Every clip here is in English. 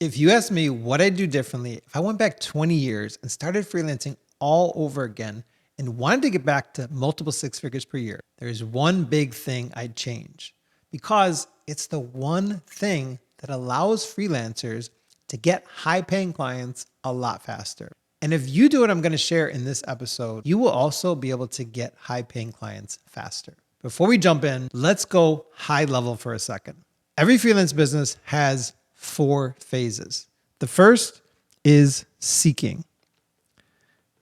If you ask me what I'd do differently, if I went back 20 years and started freelancing all over again and wanted to get back to multiple six figures per year, there's one big thing I'd change because it's the one thing that allows freelancers to get high paying clients a lot faster. And if you do what I'm going to share in this episode, you will also be able to get high paying clients faster. Before we jump in, let's go high level for a second. Every freelance business has 4 phases. The first is seeking.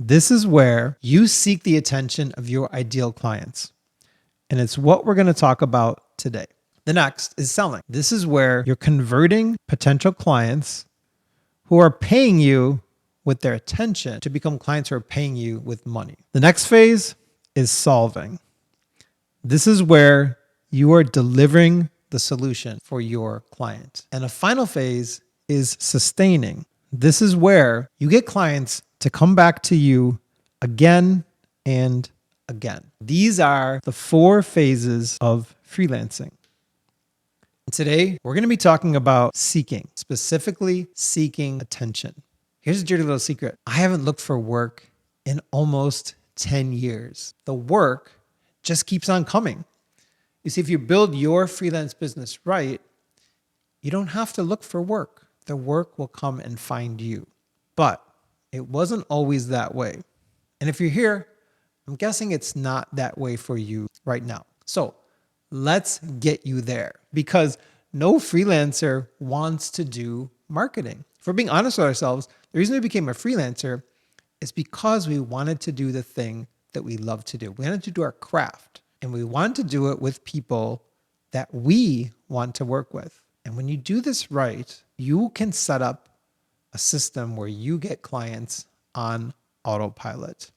This is where you seek the attention of your ideal clients. And it's what we're going to talk about today. The next is selling. This is where you're converting potential clients who are paying you with their attention to become clients who are paying you with money. The next phase is solving. This is where you are delivering the solution for your client. And a final phase is sustaining. This is where you get clients to come back to you again and again. These are the 4 phases of freelancing. And today, we're going to be talking about seeking, specifically seeking attention. Here's a dirty little secret. I haven't looked for work in almost 10 years. The work just keeps on coming. You see, if you build your freelance business right, you don't have to look for work. The work will come and find you. But it wasn't always that way. And if you're here, I'm guessing it's not that way for you right now. So let's get you there, because no freelancer wants to do marketing. If we're being honest with ourselves, the reason we became a freelancer is because we wanted to do the thing that we love to do. We wanted to do our craft, and we wanted to do it with people that we want to work with. And when you do this right, you can set up a system where you get clients on autopilot.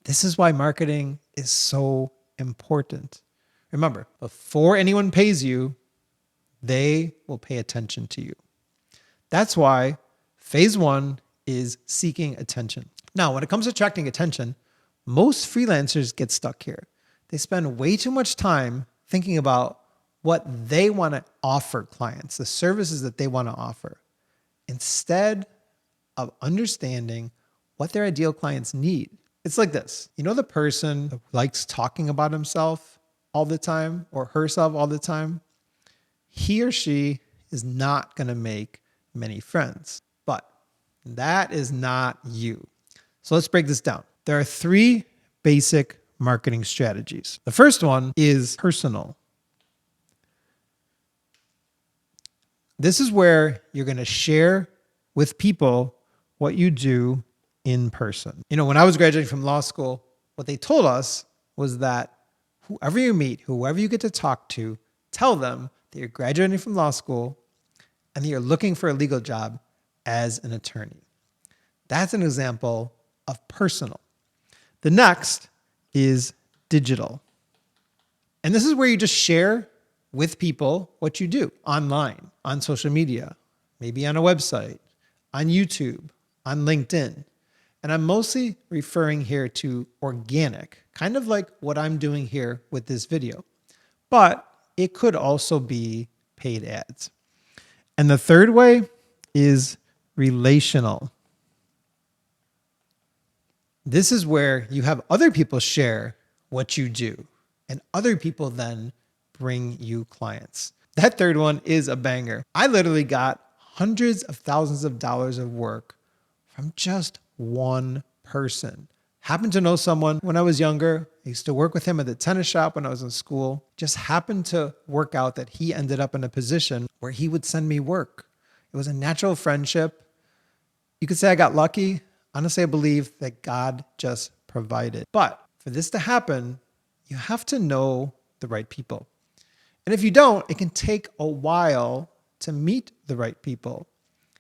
This is why marketing is so important. Remember, before anyone pays you, they will pay attention to you. That's why phase 1 is seeking attention. Now, when it comes to attracting attention, most freelancers get stuck here. They spend way too much time thinking about what they want to offer clients, the services that they want to offer, instead of understanding what their ideal clients need. It's like this. You know the person who likes talking about himself all the time or herself all the time? He or she is not going to make many friends. But that is not you. So let's break this down. There are 3 basic marketing strategies. The first one is personal. This is where you're going to share with people what you do in person. You know, when I was graduating from law school, what they told us was that whoever you meet, whoever you get to talk to, tell them that you're graduating from law school and that you're looking for a legal job as an attorney. That's an example of personal. The next is digital. And this is where you just share with people what you do online, on social media, maybe on a website, on YouTube, on LinkedIn. And I'm mostly referring here to organic, kind of like what I'm doing here with this video. But it could also be paid ads. And the third way is relational. This is where you have other people share what you do, and other people then bring you clients. That third one is a banger. I literally got hundreds of thousands of dollars of work from just one person. Happened to know someone when I was younger. I used to work with him at the tennis shop when I was in school. Just happened to work out that he ended up in a position where he would send me work. It was a natural friendship. You could say I got lucky. Honestly, I believe that God just provided. But for this to happen, you have to know the right people. And if you don't, it can take a while to meet the right people.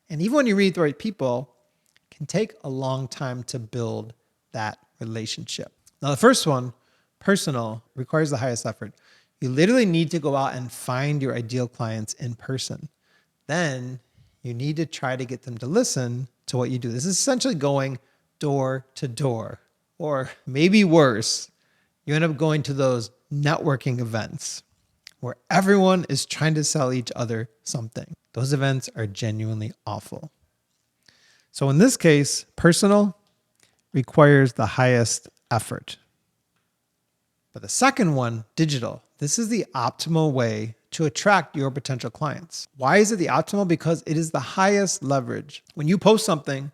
And even when you meet the right people, it can take a long time to build that relationship. Now, the first one, personal, requires the highest effort. You literally need to go out and find your ideal clients in person. Then you need to try to get them to listen to what you do. This is essentially going door to door, or maybe worse, you end up going to those networking events where everyone is trying to sell each other something. Those events are genuinely awful. So in this case, personal requires the highest effort. But the second one, digital, this is the optimal way to attract your potential clients. Why is it the optimal? Because it is the highest leverage. When you post something,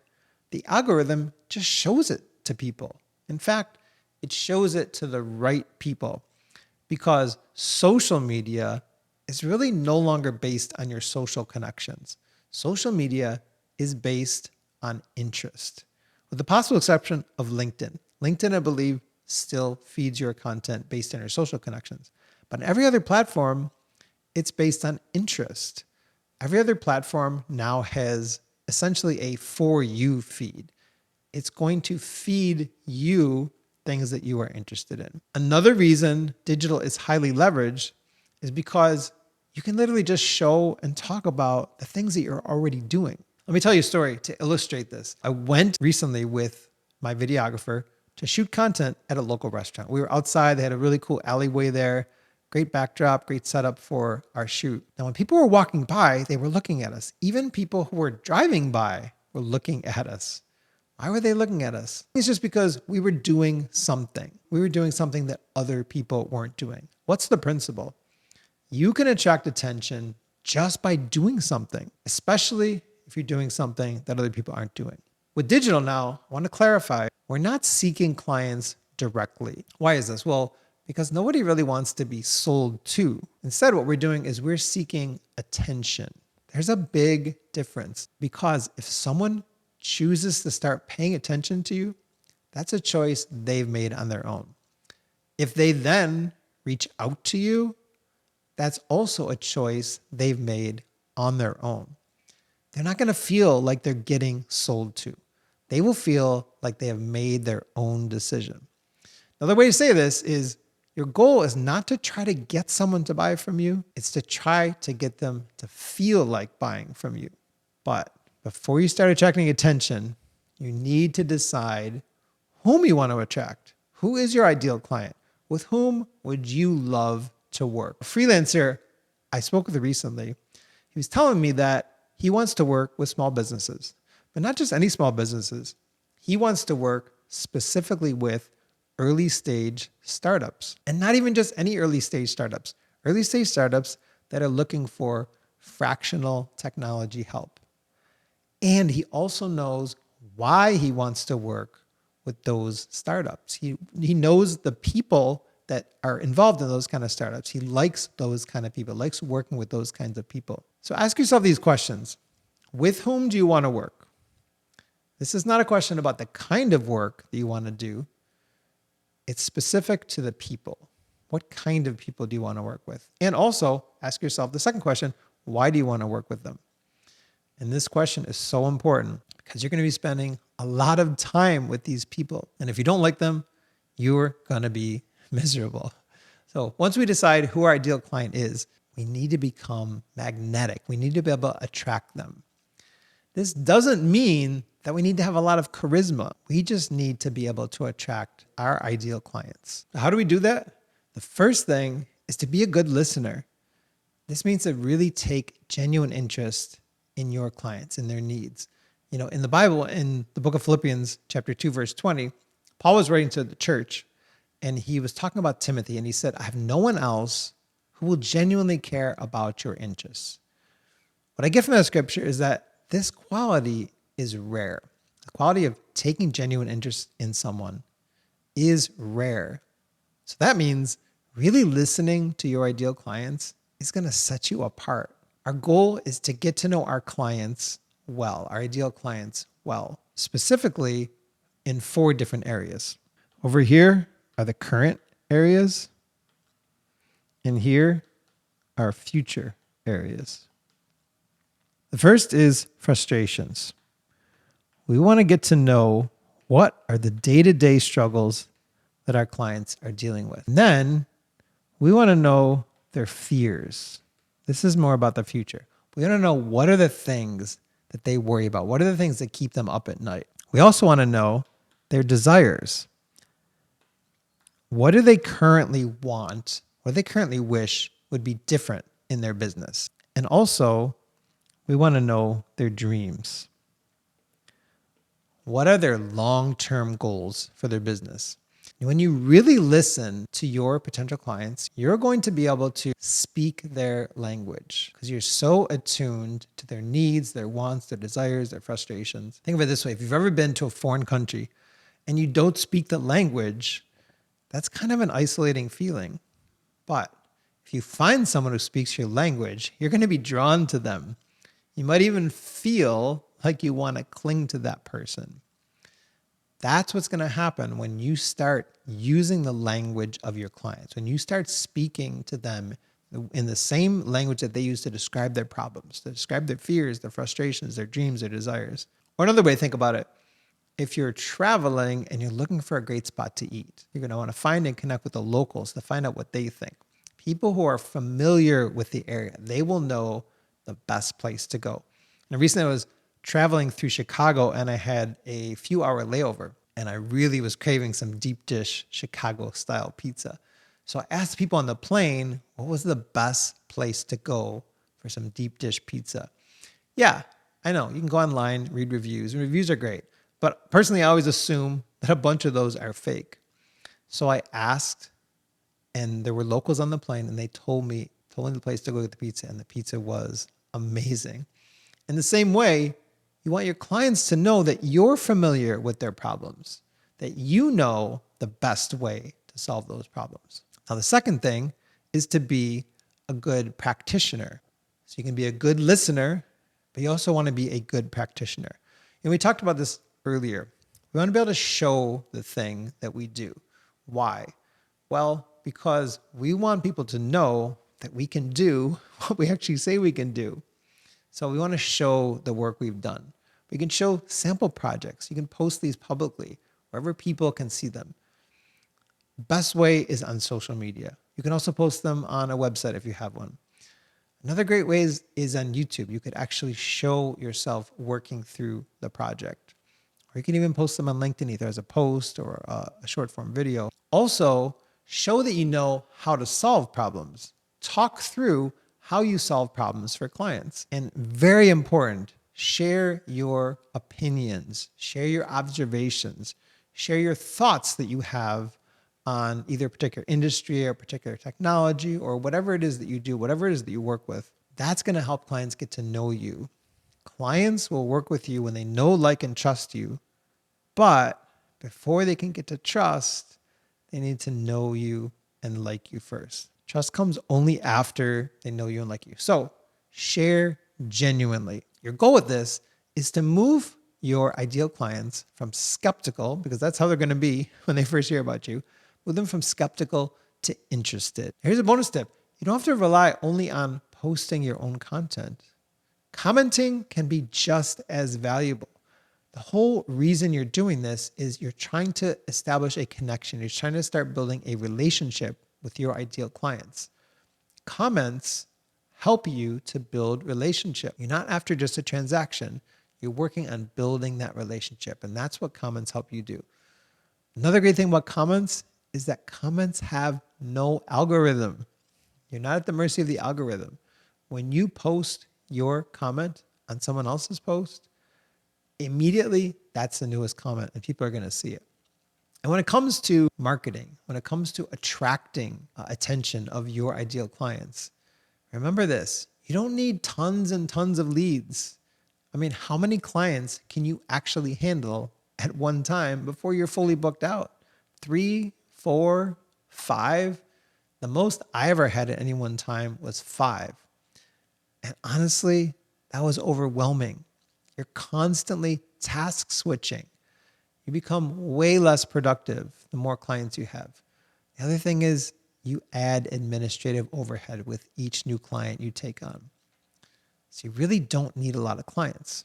the algorithm just shows it to people. In fact, it shows it to the right people because social media is really no longer based on your social connections. Social media is based on interest, with the possible exception of LinkedIn. LinkedIn, I believe, still feeds your content based on your social connections. But on every other platform, it's based on interest. Every other platform now has essentially a for you feed. It's going to feed you things that you are interested in. Another reason digital is highly leveraged is because you can literally just show and talk about the things that you're already doing. Let me tell you a story to illustrate this. I went recently with my videographer to shoot content at a local restaurant. We were outside. They had a really cool alleyway there. Great backdrop, great setup for our shoot. Now, when people were walking by, they were looking at us. Even people who were driving by were looking at us. Why were they looking at us? It's just because we were doing something. We were doing something that other people weren't doing. What's the principle? You can attract attention just by doing something, especially if you're doing something that other people aren't doing. With digital now, I want to clarify, we're not seeking clients directly. Why is this? Well, because nobody really wants to be sold to. Instead, what we're doing is we're seeking attention. There's a big difference because if someone chooses to start paying attention to you, that's a choice they've made on their own. If they then reach out to you, that's also a choice they've made on their own. They're not going to feel like they're getting sold to. They will feel like they have made their own decision. Another way to say this is your goal is not to try to get someone to buy from you. It's to try to get them to feel like buying from you. But before you start attracting attention, you need to decide whom you want to attract. Who is your ideal client? With whom would you love to work? A freelancer I spoke with recently, he was telling me that he wants to work with small businesses, but not just any small businesses. He wants to work specifically with early stage startups, and not even just any early stage startups that are looking for fractional technology help. And he also knows why he wants to work with those startups. He knows the people that are involved in those kind of startups. He likes those kind of people, likes working with those kinds of people. So ask yourself these questions. With whom do you want to work? This is not a question about the kind of work that you want to do. It's specific to the people. What kind of people do you want to work with? And also ask yourself the second question, why do you want to work with them? And this question is so important because you're going to be spending a lot of time with these people. And if you don't like them, you're going to be miserable. So once we decide who our ideal client is, we need to become magnetic. We need to be able to attract them. This doesn't mean that we need to have a lot of charisma. We just need to be able to attract our ideal clients. How do we do that? The first thing is to be a good listener. This means to really take genuine interest in your clients and their needs. You know, in the Bible, in the book of Philippians, chapter 2, verse 20, Paul was writing to the church and he was talking about Timothy and he said, I have no one else who will genuinely care about your interests. What I get from that scripture is that this quality is rare. The quality of taking genuine interest in someone is rare. So that means really listening to your ideal clients is going to set you apart. Our goal is to get to know our clients well, our ideal clients well, specifically in 4 different areas. Over here are the current areas, and here are future areas. The first is frustrations. We want to get to know what are the day-to-day struggles that our clients are dealing with. And then we want to know their fears. This is more about the future. We want to know what are the things that they worry about. What are the things that keep them up at night? We also want to know their desires. What do they currently want? What do they currently wish would be different in their business. And also, we want to know their dreams. What are their long-term goals for their business? When you really listen to your potential clients, you're going to be able to speak their language because you're so attuned to their needs, their wants, their desires, their frustrations. Think of it this way. If you've ever been to a foreign country and you don't speak the language, that's kind of an isolating feeling. But if you find someone who speaks your language, you're going to be drawn to them. You might even feel like you want to cling to that person. That's what's going to happen when you start using the language of your clients, when you start speaking to them in the same language that they use to describe their problems, to describe their fears, their frustrations, their dreams, their desires. Or another way to think about it, if you're traveling and you're looking for a great spot to eat, you're going to want to find and connect with the locals to find out what they think. People who are familiar with the area, they will know the best place to go. And recently I was traveling through Chicago and I had a few hour layover and I really was craving some deep dish Chicago style pizza. So I asked people on the plane, what was the best place to go for some deep dish pizza? Yeah, I know you can go online, read reviews, and reviews are great. But personally, I always assume that a bunch of those are fake. So I asked, and there were locals on the plane and they told me the place to go get the pizza, and the pizza was amazing. In the same way, you want your clients to know that you're familiar with their problems, that you know the best way to solve those problems. Now, the second thing is to be a good practitioner. So you can be a good listener, but you also want to be a good practitioner. And we talked about this earlier. We want to be able to show the thing that we do. Why? Well, because we want people to know that we can do what we actually say we can do. So we want to show the work we've done. We can show sample projects. You can post these publicly wherever people can see them. Best way is on social media. You can also post them on a website if you have one. Another great way is on YouTube. You could actually show yourself working through the project. Or you can even post them on LinkedIn either as a post or a short form video. Also, show that you know how to solve problems. Talk through how you solve problems for clients. And very important, share your opinions, share your observations, share your thoughts that you have on either a particular industry or particular technology or whatever it is that you do, whatever it is that you work with. That's going to help clients get to know you. Clients will work with you when they know, like, and trust you. But before they can get to trust, they need to know you and like you first. Trust comes only after they know you and like you. So share genuinely. Your goal with this is to move your ideal clients from skeptical, because that's how they're going to be when they first hear about you, move them from skeptical to interested. Here's a bonus tip. You don't have to rely only on posting your own content. Commenting can be just as valuable. The whole reason you're doing this is you're trying to establish a connection. You're trying to start building a relationship with your ideal clients. Comments help you to build relationship. You're not after just a transaction. You're working on building that relationship. And that's what comments help you do. Another great thing about comments is that comments have no algorithm. You're not at the mercy of the algorithm. When you post your comment on someone else's post, immediately that's the newest comment and people are going to see it. And when it comes to marketing, when it comes to attracting attention of your ideal clients, remember this, you don't need tons and tons of leads. I mean, how many clients can you actually handle at one time before you're fully booked out? 3, 4, 5? The most I ever had at any one time was 5. And honestly, that was overwhelming. You're constantly task switching. You become way less productive the more clients you have. The other thing is you add administrative overhead with each new client you take on. So you really don't need a lot of clients.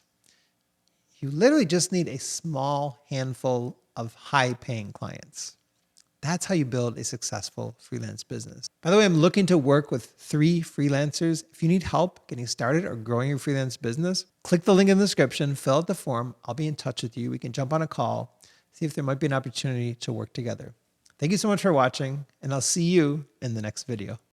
You literally just need a small handful of high-paying clients. That's how you build a successful freelance business. By the way, I'm looking to work with 3 freelancers. If you need help getting started or growing your freelance business, click the link in the description, fill out the form. I'll be in touch with you. We can jump on a call, see if there might be an opportunity to work together. Thank you so much for watching, and I'll see you in the next video.